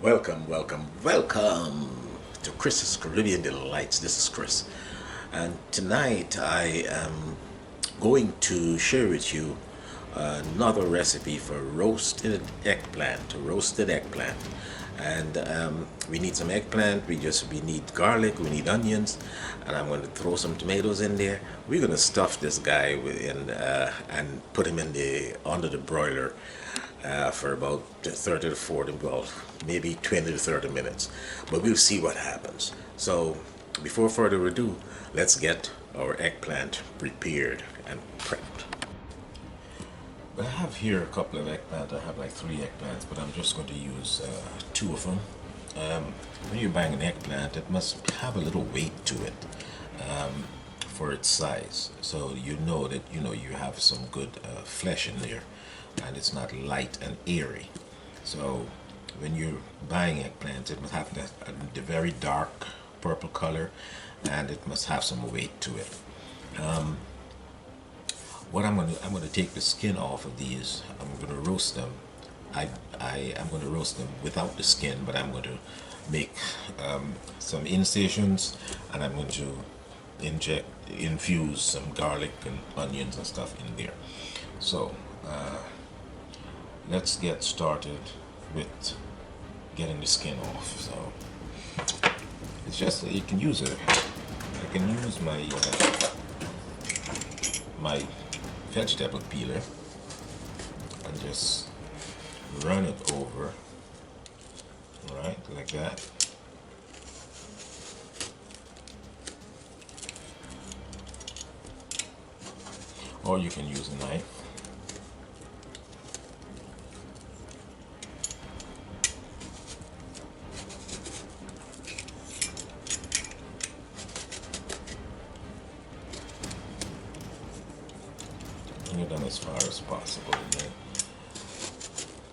welcome to Chris's Caribbean Delights. This is Chris, and tonight I am going to share with you another recipe for roasted eggplant. And we need some eggplant. We need garlic. We need onions, and I'm going to throw some tomatoes in there. We're going to stuff this guy and put him in the under the broiler for about 30 to 40, well, maybe 20 to 30 minutes. But we'll see what happens. So, before further ado, let's get our eggplant prepared and prepped. I have here a couple of eggplant. I have like 3 eggplants, but I'm just going to use 2 of them. When you're buying an eggplant, it must have a little weight to it for its size. So you know that you have some good flesh in there, and it's not light and airy. So when you're buying eggplants, it must have the very dark purple color, and it must have some weight to it. What I'm going to take the skin off of these. I'm going to roast them. I'm going to roast them without the skin, but I'm going to make some incisions, and I'm going to infuse some garlic and onions and stuff in there. So let's get started with getting the skin off. So it's just you can use it. I can use my vegetable peeler and just run it over, right, like that. Or you can use a knife. Bring them as far as possible, and then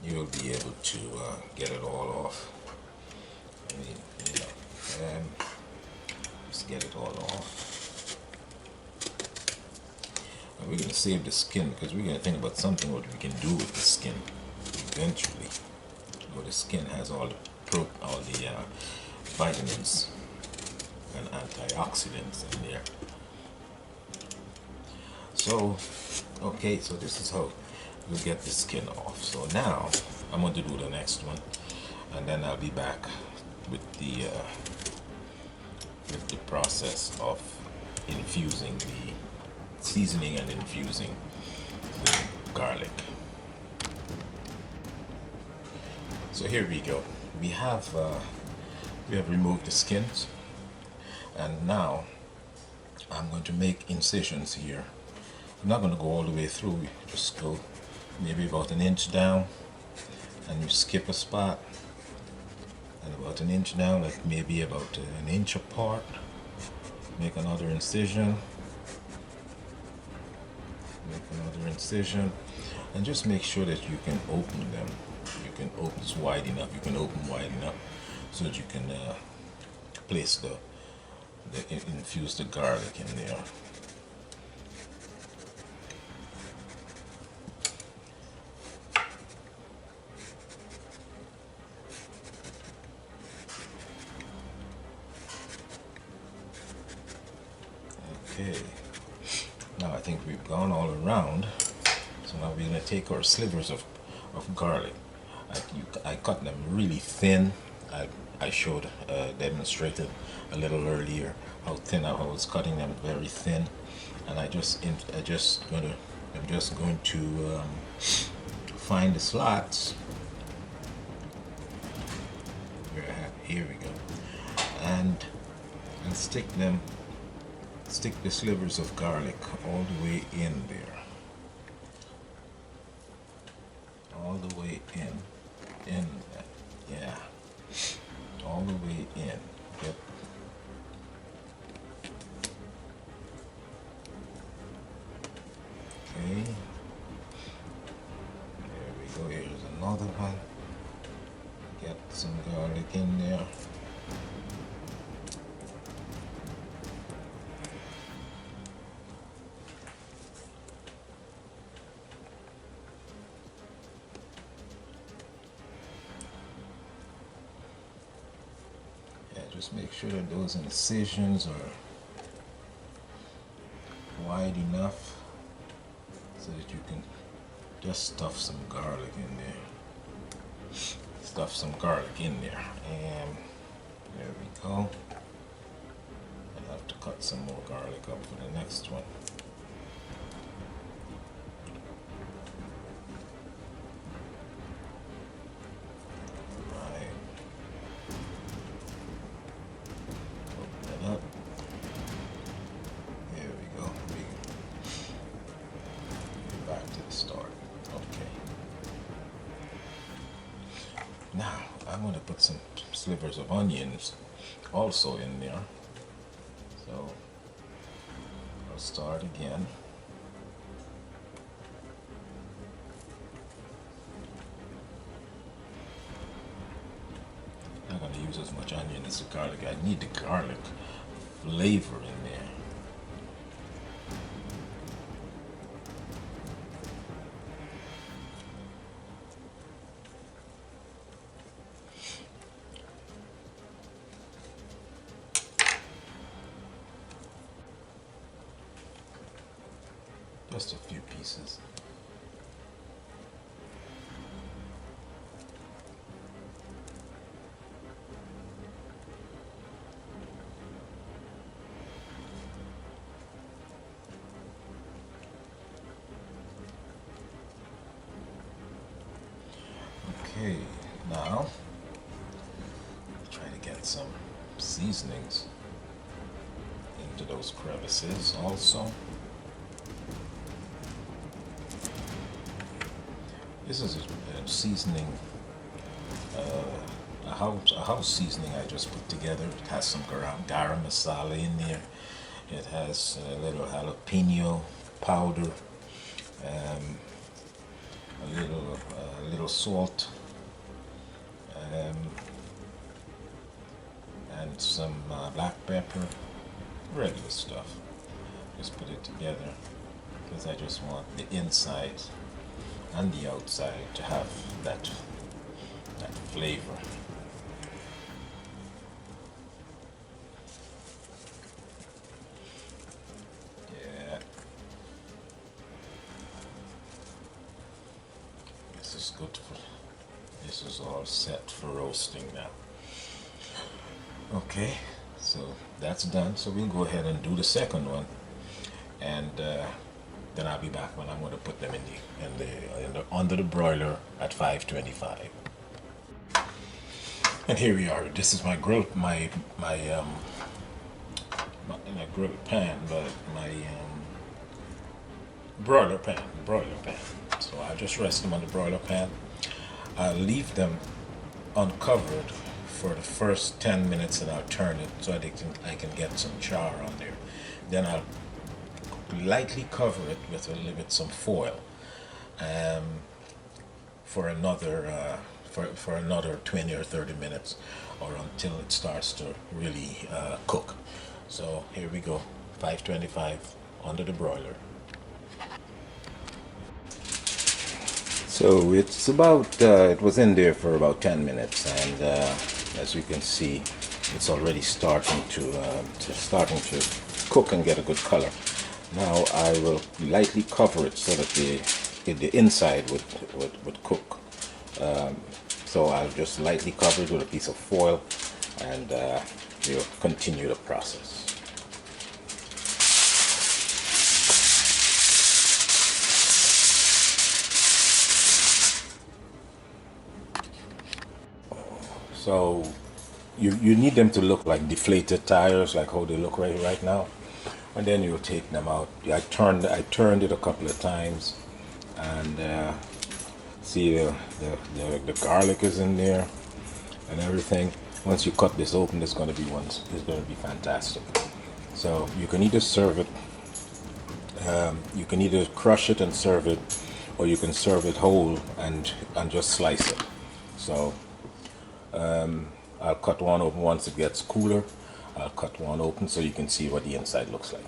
you'll be able to get it all off. I mean, just get it all off. And we're going to save the skin because we're going to think about something what we can do with the skin eventually. Well, the skin has all the vitamins and antioxidants in there. So, okay, so this is how we'll get the skin off. So now I'm going to do the next one, and then I'll be back with the process of infusing the seasoning and infusing the garlic. So here we go. We have removed the skins, and now I'm going to make incisions here. I'm not going to go all the way through. You just go maybe about an inch down, and you skip a spot, and about an inch down, like maybe about an inch apart. Make another incision. Make another incision, and just make sure that you can open them. You can open this wide enough. You can open wide enough so that you can place infuse the garlic in there. Okay, now I think we've gone all around, so now we're going to take our slivers of garlic. I cut them really thin. I showed, demonstrated a little earlier how thin I was cutting them, very thin. And I'm just going to find the slots. Here we go, and stick the slivers of garlic all the way in there. All the way in that, yeah. All the way in. Yep. Okay. There we go. Here's another one. Get some garlic in there. Just make sure that those incisions are wide enough so that you can just stuff some garlic in there. Stuff some garlic in there, and there we go. I'll have to cut some more garlic up for the next one. Right. Open it up. There we go. Back to the start. Okay. Now, I'm going to put some slivers of onions also in there. So, I'll start again. I'm not going to use as much onion as the garlic. I need the garlic flavor in there. Just a few pieces. Okay, now try to get some seasonings into those crevices also. This is a seasoning, a house seasoning I just put together. It has some Garam masala in there. It has a little jalapeno powder, a little salt, and some black pepper, regular stuff. Just put it together because I just want the inside and the outside to have that flavor. Yeah. This is good for, this is all set for roasting now. Okay, so that's done. So we'll go ahead and do the second one, and then I'll be back when I'm going to put them under the broiler at 525. And here we are. This is my grill, my grill pan, but my broiler pan. So I just rest them on the broiler pan. I'll leave them uncovered for the first 10 minutes, and I'll turn it so I can get some char on there. Then I'll lightly cover it with some foil for another 20 or 30 minutes, or until it starts to really cook. So here we go, 525 under the broiler. So it's about it was in there for about 10 minutes, and as you can see, it's already starting to cook and get a good color. Now I will lightly cover it so that the inside would cook. So I'll just lightly cover it with a piece of foil, and we'll continue the process. So you need them to look like deflated tires, like how they look right now. And then you'll take them out. I turned it a couple of times, and see the garlic is in there and everything. Once you cut this open, it's going to be fantastic. So you can either serve it, you can either crush it and serve it, or you can serve it whole and just slice it. So I'll cut one open once it gets cooler. I'll cut one open so you can see what the inside looks like.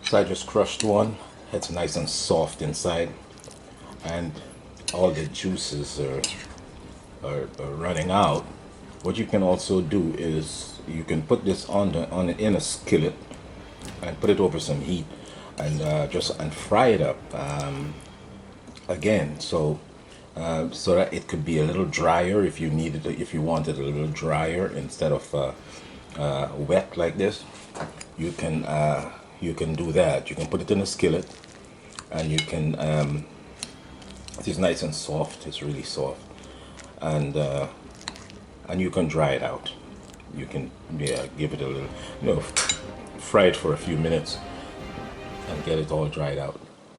So I just crushed one. It's nice and soft inside, and all the juices are running out. What you can also do is you can put this in a skillet and put it over some heat and just fry it up again. So that it could be a little drier if you needed it, if you wanted it a little drier instead of wet like this. You can do that. You can put it in a skillet, and you can. It is nice and soft. It's really soft, and you can dry it out. You can, yeah, give it a little, fry it for a few minutes and get it all dried out.